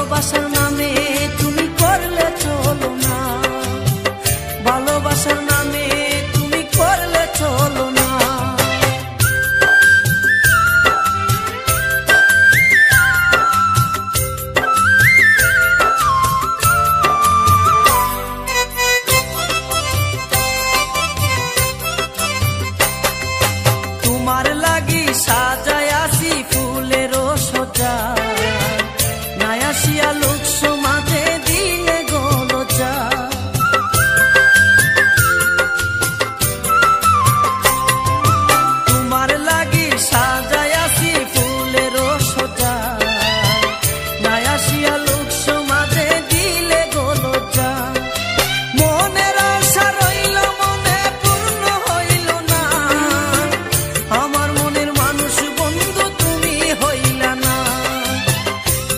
ভালোবাসার নামে তুমি করলে চলো না, ভালোবাসার নামে তুমি করলে চলো না। তোমার লাগি সাজায় আসি ফুলের সজা, নাই আসিয়া লোক সমাজে দিলে গোলচা। তোমার লাগি সাজায় আসি ফুলের সজা, নাই আসিয়া লোক সমাজে দিলে গোলচা। মনের আশা রইল মনে পূর্ণ হইল না, আমার মনের মানুষ বন্ধু তুমি হইলা না।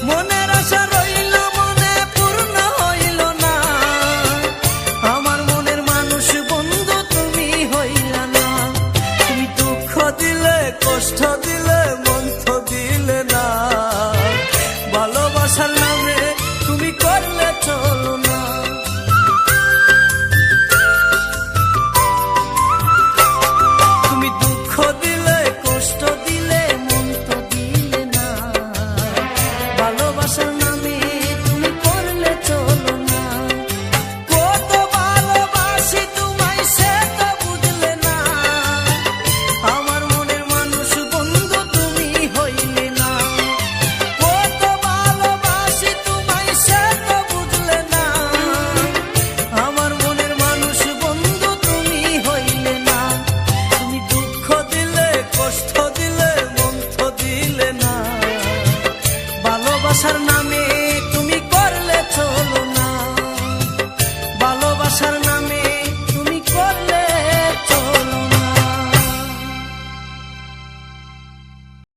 মনের আশা রইল মনে পূর্ণ হইল না, আমার মনের মানুষ বন্ধু তুমি হইলা না। তুমি দুঃখ দিলে কষ্ট দিলে মন তো দিলে না, ভালোবাসার নামে তুমি করলে চলো না।